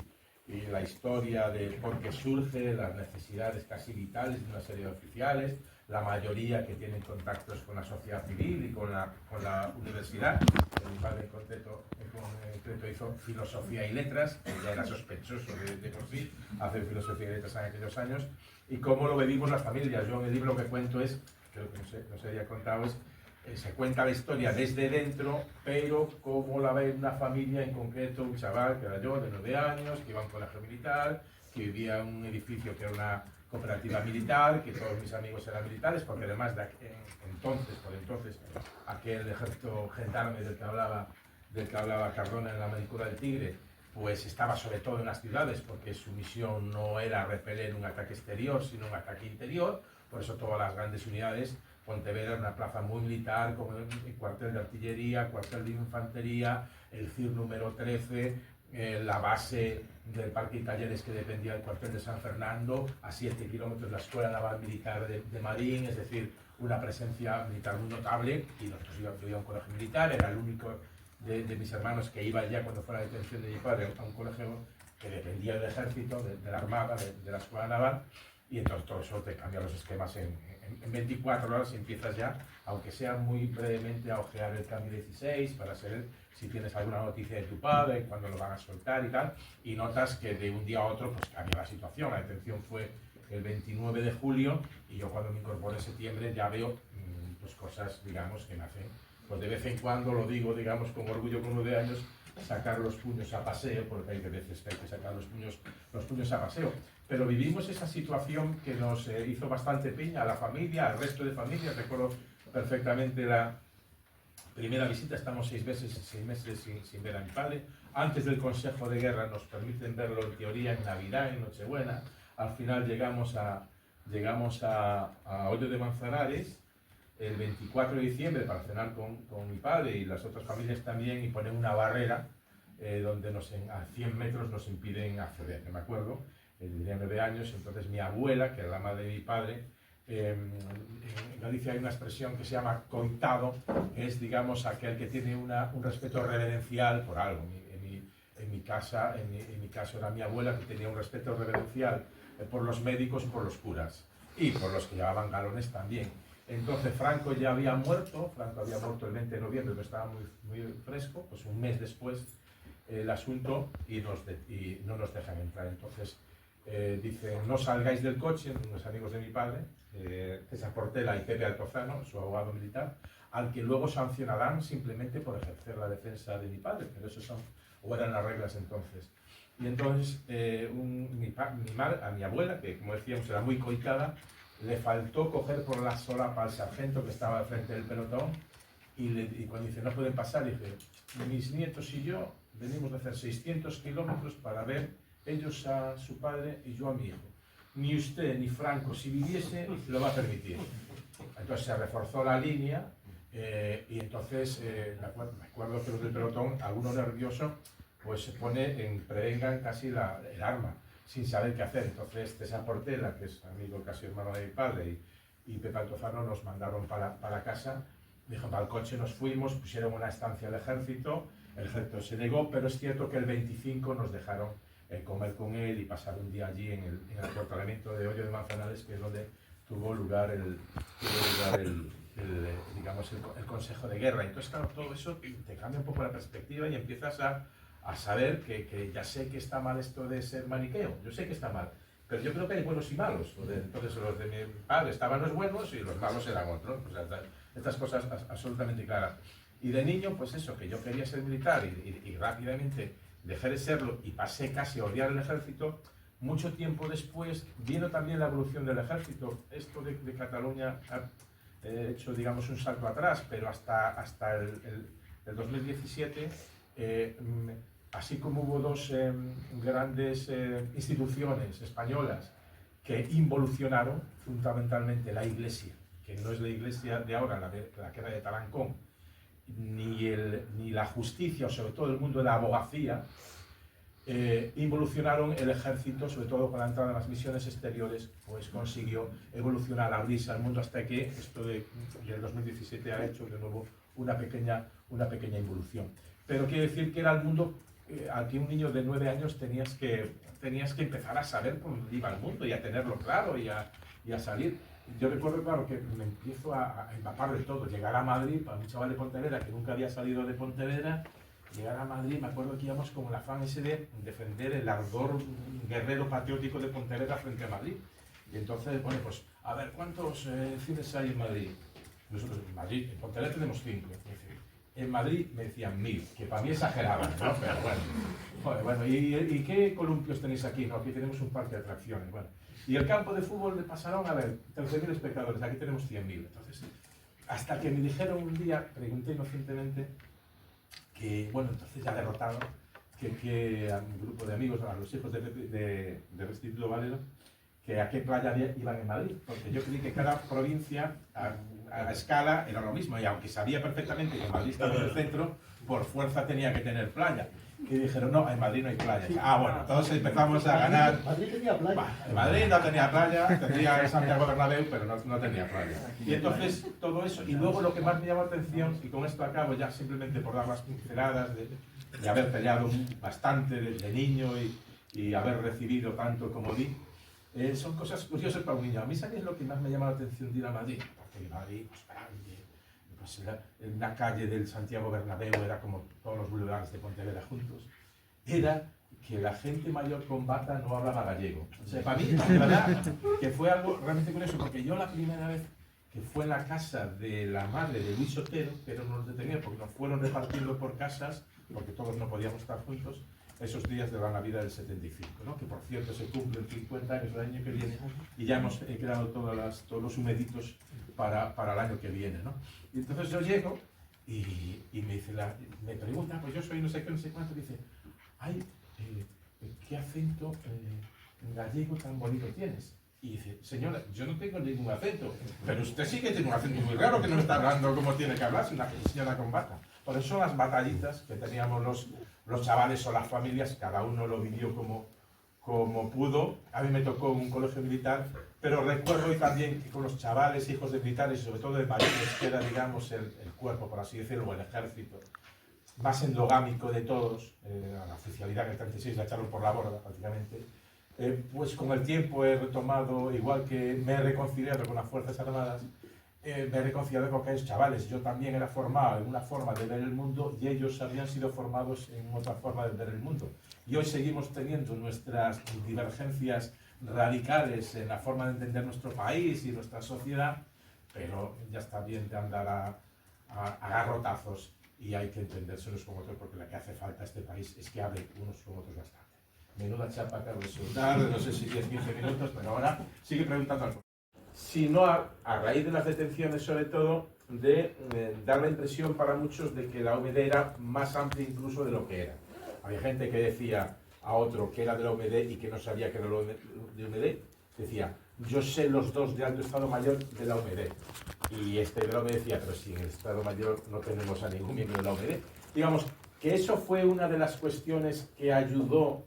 la historia de por qué surge, las necesidades casi vitales de una serie de oficiales, la mayoría que tienen contactos con la sociedad civil y con la universidad. Mi padre en concreto hizo filosofía y letras, que ya era sospechoso de por sí hacer filosofía y letras en aquellos años, y cómo lo vivimos las familias. Yo en el libro lo que cuento es, creo que no se había contado, es se cuenta la historia desde dentro, pero cómo la ve una familia, en concreto un chaval que era yo, de 9 años, que iba a un colegio militar, que vivía en un edificio que era una cooperativa militar, que todos mis amigos eran militares, porque además por entonces, aquel ejército gendarme del que hablaba Cardona en la Manicura del Tigre, pues estaba sobre todo en las ciudades, porque su misión no era repeler un ataque exterior, sino un ataque interior. Por eso todas las grandes unidades, Pontevedra, una plaza muy militar, como el cuartel de artillería, cuartel de infantería, el CIR número 13, la base del parque y talleres que dependía del cuartel de San Fernando, a 7 kilómetros la Escuela Naval Militar de Marín, es decir, una presencia militar muy notable. Y nosotros yo iba a un colegio militar, era el único de mis hermanos que iba ya cuando fue la detención de mi padre a un colegio que dependía del ejército, de la armada, de la Escuela Naval. Y entonces todo eso te cambia los esquemas en 24 horas y empiezas ya, aunque sea muy brevemente, a ojear el cambio 16 para saber si tienes alguna noticia de tu padre, cuándo lo van a soltar y tal, y notas que de un día a otro pues cambia la situación. La detención fue el 29 de julio y yo cuando me incorporé en septiembre ya veo pues cosas, digamos, que me hacen, pues de vez en cuando, lo digo, digamos, con orgullo con 9 años, sacar los puños a paseo, porque hay veces que hay que sacar los puños a paseo. Pero vivimos esa situación que nos hizo bastante piña a la familia, al resto de familias. Recuerdo perfectamente la primera visita, estamos 6 meses sin ver a mi padre. Antes del Consejo de Guerra nos permiten verlo en teoría en Navidad, en Nochebuena. Al final llegamos a Hoyo de Manzanares el 24 de diciembre para cenar con mi padre y las otras familias también, y ponen una barrera donde a 100 metros nos impiden acceder. Yo me acuerdo, tenía 9 años, entonces mi abuela, que era la madre de mi padre, en Galicia hay una expresión que se llama coitado, que es, digamos, aquel que tiene un respeto reverencial por algo. En mi caso era mi abuela, que tenía un respeto reverencial por los médicos y por los curas, y por los que llevaban galones también. Entonces Franco ya había muerto, el 20 de noviembre, pero estaba muy fresco, pues un mes después el asunto, y no nos dejan entrar. Entonces dicen, no salgáis del coche, unos amigos de mi padre, César Portela y Pepe Altozano, su abogado militar, al que luego sancionarán simplemente por ejercer la defensa de mi padre, pero eso eran las reglas entonces. Y entonces a mi abuela, que como decíamos era muy coitada, le faltó coger por la solapa al sargento que estaba al frente del pelotón, y cuando dice no pueden pasar, dije, mis nietos y yo venimos de hacer 600 kilómetros para ver ellos a su padre y yo a mi hijo. Ni usted ni Franco, si viviese, lo va a permitir. Entonces se reforzó la línea Y entonces, me acuerdo que los del pelotón, alguno nervioso, pues se pone en prevengan casi el arma, sin saber qué hacer. Entonces César Portela, que es amigo casi hermano de mi padre, y Pepe Altozano nos mandaron para casa, dijeron, para el coche nos fuimos, pusieron una estancia al ejército, el ejército se negó, pero es cierto que el 25 nos dejaron comer con él y pasar un día allí en el acuartelamiento de Hoyo de Manzanares, que es donde tuvo lugar digamos, el consejo de guerra. Entonces, claro, todo eso te cambia un poco la perspectiva y empiezas a saber que ya sé que está mal esto de ser maniqueo, yo sé que está mal, pero yo creo que hay buenos y malos. Entonces los de mi padre estaban los buenos y los malos eran otros. O sea, estas cosas absolutamente claras. Y de niño, pues eso, que yo quería ser militar y rápidamente dejé de serlo y pasé casi a odiar el ejército. Mucho tiempo después vino también la evolución del ejército. Esto de Cataluña ha hecho, digamos, un salto atrás, pero hasta el 2017, así como hubo dos grandes instituciones españolas que involucionaron, fundamentalmente la Iglesia, que no es la Iglesia de ahora, la que era de Tarancón, ni la justicia, o sobre todo el mundo de la abogacía, involucionaron el ejército, sobre todo con la entrada en las misiones exteriores, pues consiguió evolucionar, abrirse al mundo hasta que esto del 2017 ha hecho de nuevo una pequeña involución. Pero quiere decir que era el mundo al que un niño de 9 años tenías que empezar a saber por dónde iba el mundo y a tenerlo claro y a salir. Yo recuerdo, claro, que me empiezo a empapar de todo. Llegar a Madrid, para un chaval de Pontevedra que nunca había salido de Pontevedra, llegar a Madrid, me acuerdo que íbamos con el afán ese de defender el ardor guerrero patriótico de Pontevedra frente a Madrid. Y entonces, bueno, pues, a ver, ¿cuántos cines hay en Madrid? Nosotros en Madrid, en Pontevedra tenemos 5. En Madrid me decían 1000, que para mí exageraban, ¿no? Pero bueno, joder, bueno, ¿y qué columpios tenéis aquí? No, aquí tenemos un parque de atracciones, bueno. Y el campo de fútbol de Pasarón, a ver, 13.000 espectadores, aquí tenemos 100.000. Entonces, hasta que me dijeron un día, pregunté inocentemente, que, bueno, entonces ya derrotado, que a mi grupo de amigos, a los hijos del Instituto Valero, que a qué playa iban en Madrid, porque yo creí que cada provincia a escala era lo mismo, y aunque sabía perfectamente que Madrid estaba en el centro, por fuerza tenía que tener playa. Y dijeron, no, en Madrid no hay playa. Bueno, todos empezamos a ganar. Madrid tenía playa. En Madrid no tenía playa, tenía el Santiago Bernabéu, pero no tenía playa. Y entonces todo eso, y luego lo que más me llamó la atención, y con esto acabo ya simplemente por dar las pinceladas de haber peleado bastante de niño y haber recibido tanto como di, son cosas curiosas para un niño. A mí, ¿sabes lo que más me llama la atención de ir a Madrid? Porque Madrid, pues grande, pues en una calle del Santiago Bernabéu era como todos los boulevards de Pontevedra juntos. Era que la gente mayor con bata no hablaba gallego. O sea, para mí, de verdad, que fue algo realmente curioso, porque yo la primera vez que fue en la casa de la madre de Luis Otero, pero no nos detenían porque nos fueron repartiendo por casas, porque todos no podíamos estar juntos, esos días de la Navidad del 75, ¿no? Que por cierto se cumplen 50 años el año que viene y ya hemos creado todos los humeditos para el año que viene, ¿no? Y entonces yo llego y me pregunta, pues yo soy no sé qué, no sé cuánto, dice, ay, ¿qué acento gallego tan bonito tienes? Y dice, señora, yo no tengo ningún acento, pero usted sí que tiene un acento muy raro que no me está hablando como tiene que hablar, una señora con bata. Por eso las batallitas que teníamos los chavales o las familias, cada uno lo vivió como pudo. A mí me tocó un colegio militar, pero recuerdo y también que con los chavales, hijos de militares y sobre todo de marines, que era, digamos, el cuerpo, por así decirlo, o el ejército, más endogámico de todos, la oficialidad en el 36 la echaron por la borda prácticamente. Pues con el tiempo he retomado, igual que me he reconciliado con las Fuerzas Armadas, me he reconciliado con aquellos chavales. Yo también era formado en una forma de ver el mundo y ellos habían sido formados en otra forma de ver el mundo. Y hoy seguimos teniendo nuestras divergencias radicales en la forma de entender nuestro país y nuestra sociedad, pero ya está bien de andar a garrotazos y hay que entenderse unos con otros, porque lo que hace falta a este país es que hable unos con otros bastante. Menuda chapa acabo de soltar, no sé si 10-15 minutos, pero ahora sigue preguntando algo. Sino a raíz de las detenciones, sobre todo, de dar la impresión para muchos de que la UMD era más amplia incluso de lo que era. Había gente que decía a otro que era de la UMD y que no sabía que era de la UMD. Decía, yo sé los dos de alto estado mayor de la UMD. Y este me decía, pero si en el Estado Mayor no tenemos a ningún miembro de la OMD. Digamos que eso fue una de las cuestiones que ayudó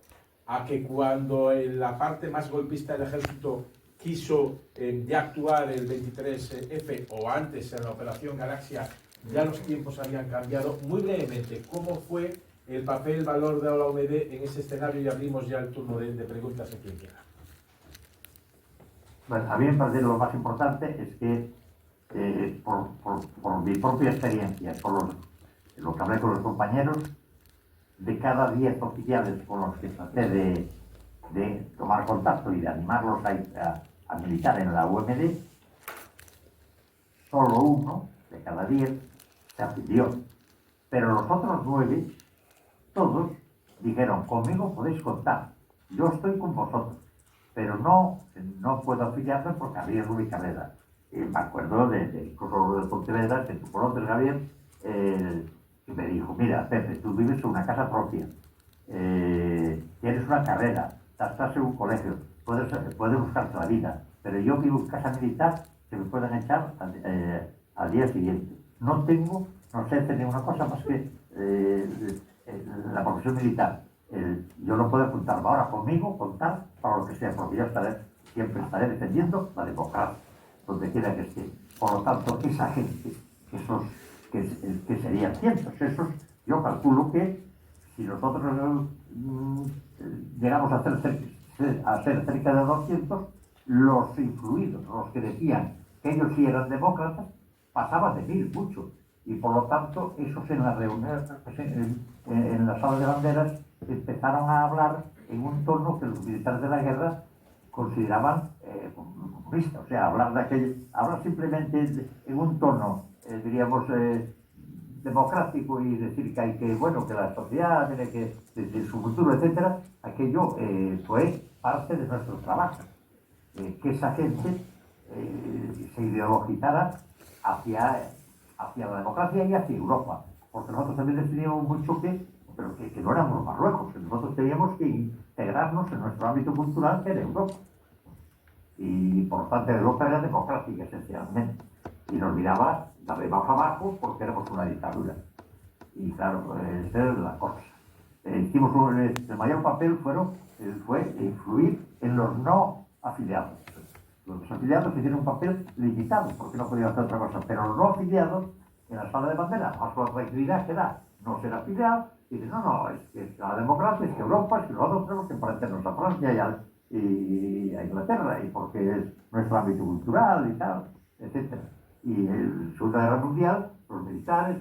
a que cuando en la parte más golpista del ejército quiso ya actuar el 23F o antes en la Operación Galaxia, ya los tiempos habían cambiado. Muy brevemente, ¿cómo fue el papel, el valor de la OMD en ese escenario? Y abrimos ya el turno de preguntas a quien quiera. Bueno, a mí me parece que lo más importante es que por mi propia experiencia, lo que hablé con los compañeros, de cada 10 oficiales con los que traté de tomar contacto y de animarlos a militar en la UMD, solo uno de cada 10 se afilió. Pero los otros 9, todos dijeron, conmigo podéis contar, yo estoy con vosotros, pero no puedo afiliarme porque arriesgo mi carrera. Me acuerdo del curso de Pontevedra, que tú conoces, Gabriel, que me dijo, mira, Pepe, tú vives en una casa propia, tienes una carrera, estás en un colegio, puedes buscarte la vida, pero yo vivo en casa militar que me pueden echar al día siguiente. No sé tener una cosa más que la profesión militar. Yo no puedo contar ahora conmigo, contar para lo que sea, porque yo siempre estaré defendiendo la democracia, donde quiera que esté. Por lo tanto, esa gente, que serían cientos, yo calculo que si nosotros llegamos a ser cerca de 200, los influidos, los que decían que ellos sí eran demócratas, pasaban de 1000 mucho. Y por lo tanto, esos en las reuniones, en la sala de banderas, empezaron a hablar en un tono que los militares de la guerra consideraban comunista. O sea, hablar simplemente en un tono, diríamos, democrático, y decir que la sociedad tiene que decir su futuro, etcétera. Aquello fue parte de nuestro trabajo. Que esa gente se ideologizara hacia la democracia y hacia Europa, porque nosotros también decidíamos mucho que no éramos Marruecos, que nosotros teníamos que integrarnos en nuestro ámbito cultural, que era Europa, y por lo tanto Europa era democrática esencialmente, y nos miraba de arriba abajo porque éramos una dictadura, y claro, esa es la cosa. El mayor papel fue influir en los no afiliados. Los afiliados hicieron un papel limitado, porque no podían hacer otra cosa, pero los no afiliados, en la sala de bandera, más la tranquilidad que da no ser afiliado, y dicen, no, es que la democracia, es que Europa, es que nosotros tenemos que parecernos a Francia y a Inglaterra, y porque es nuestro ámbito cultural y tal, etc. Y en la Segunda Guerra Mundial, los militares,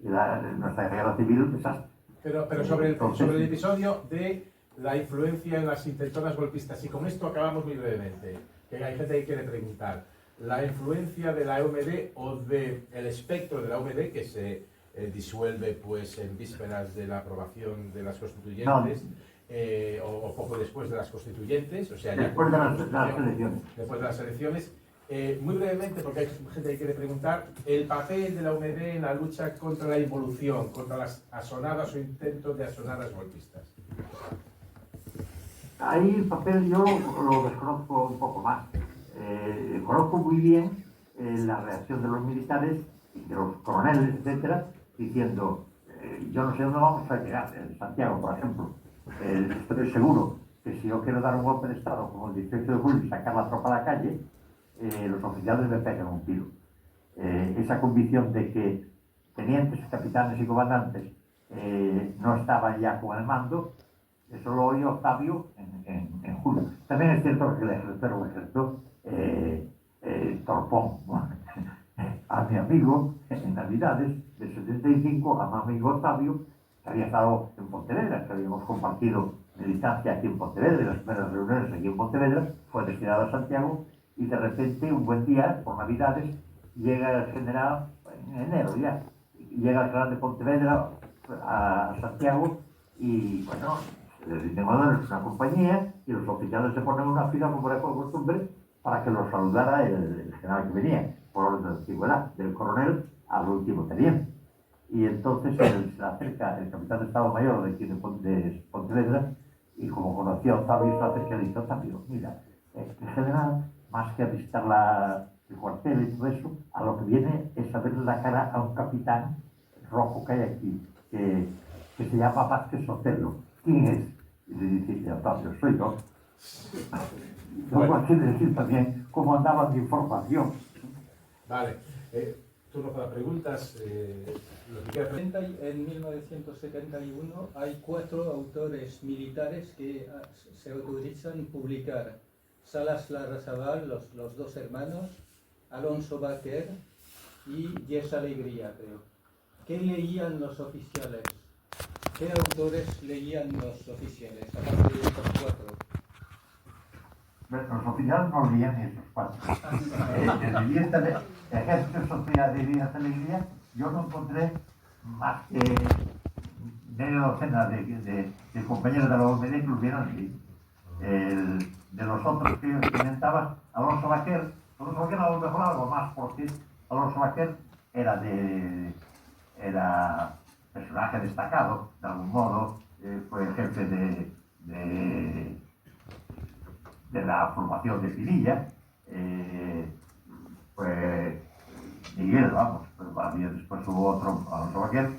y nuestra guerra civil, desastre. Pero sobre el episodio de la influencia en las intentonas golpistas, y con esto acabamos muy brevemente, que hay gente que quiere preguntar, la influencia de la OMD o del espectro de la OMD que se disuelve pues en vísperas de la aprobación de las constituyentes, o poco después de las constituyentes, o sea, después de las elecciones. Después de las elecciones. Muy brevemente, porque hay gente que quiere preguntar, el papel de la OMD en la lucha contra la involución, contra las asonadas o intentos de asonadas golpistas. Ahí el papel yo lo desconozco un poco más. Conozco muy bien la reacción de los militares, de los coroneles, etcétera, diciendo, yo no sé dónde vamos a llegar, en Santiago, por ejemplo. Estoy seguro que si yo quiero dar un golpe de Estado como el 18 de julio y sacar la tropa a la calle, los oficiales me pegan un tiro. Esa convicción de que tenientes, capitanes y comandantes no estaban ya con el mando, eso lo oyó Octavio en julio. También es cierto que el ejército Torpón a mi amigo en Navidades del 75, a mi amigo Octavio, que había estado en Pontevedra, que habíamos compartido militancia aquí en Pontevedra, y las primeras reuniones aquí en Pontevedra, fue destinado a Santiago, y de repente, un buen día, por Navidades, llega el general, en enero ya, llega el general de Pontevedra a Santiago, y bueno, tengo una compañía, y los oficiales se ponen en una fila como era por costumbre para que los saludara el general que venía, por orden de antigüedad, del coronel al último teniente. Y entonces se acerca el capitán de Estado Mayor de aquí de Pontevedra, y como conocía a Octavio, se acerca y dice, Octavio, mira, el general, más que a visitar el cuartel y todo eso, a lo que viene es a verle la cara a un capitán rojo que hay aquí, que se llama Vázquez Sotelo. ¿Quién es? Y le dice, Antonio, soy yo. Luego quiere decir también cómo andaba mi información. Vale. Turno para preguntas. Lo que quieras preguntar. En 1971 hay 4 autores militares que se autorizan publicar: Salas Larrazabal, los 2 hermanos, Alonso Baquer y Yes Alegría, creo. ¿Qué leían los oficiales? ¿Qué autores leían los oficiales, aparte de estos 4? Los oficiales no leían esos 4. El Ejército Social de Díaz Alegría, yo no encontré más que media docena de compañeros de la OMD que lo hubieran leído. De los otros que comentabas, Alonso Baquer a lo mejor algo más, porque Alonso Baquer era personaje destacado, de algún modo, fue jefe de la formación de Pinilla, fue Miguel, vamos, pero después hubo otro, Alonso Baquer,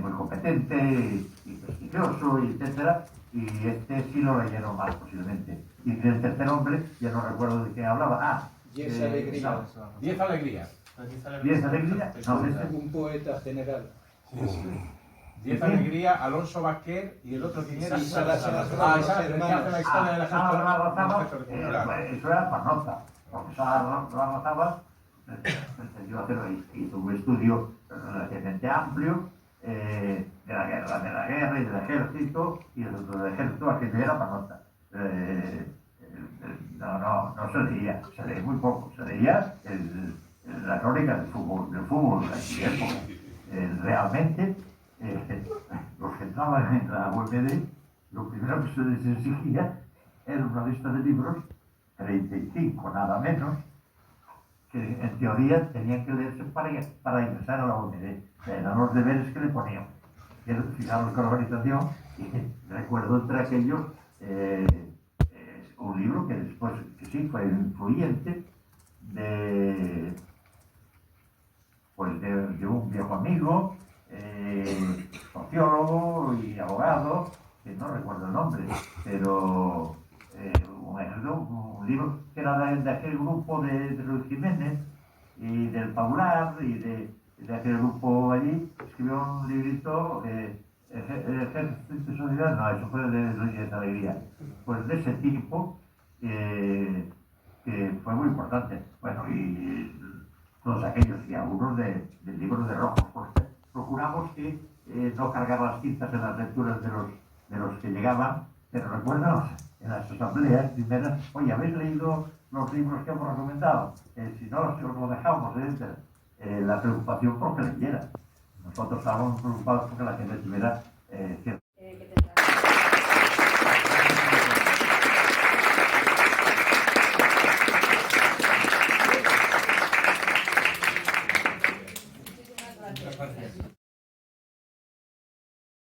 muy competente y prestigioso, etcétera, y este sí lo leyeron más posiblemente. Y el tercer hombre, ya no recuerdo de quién hablaba. Yes Alegría. No, 10 alegrías. ¿Diez Alegría? No, Un poeta general. 10 alegría, Alonso Baquer y el otro quién era. Sí, Salazar, que hace la historia de la eso era Panota, porque Salazar pretendió hacer, hizo un estudio relativamente amplio de la guerra y del ejército, y del ejército a que era Panota. No se leía, se leía muy poco, se leía la crónica del fútbol de aquella época. Realmente, los que entraban en la UMD, lo primero que se les exigía era una lista de libros, 35 nada menos, que en teoría tenían que leerse para ingresar a la UMD. Eran los deberes que le ponían. Fijaros con la organización, y recuerdo entre aquellos un libro que después, que sí, fue influyente, de un viejo amigo, sociólogo y abogado, que no recuerdo el nombre, pero un libro que era de aquel grupo de Luis Jiménez y del Paular y de aquel grupo allí, escribió un librito, Ejército y Sociedad, no, eso fue de Luis Alegría, pues de ese tipo, que fue muy importante. Bueno, y todos aquellos y algunos del libro de Rojos, pues procuramos que no cargar las cintas en las lecturas de los que llegaban, pero recuerdo en las asambleas primeras, oye, ¿habéis leído los libros que hemos recomendado? Si no, os lo dejamos, la preocupación por que leyeran. Nosotros estábamos preocupados porque la gente tuviera cierta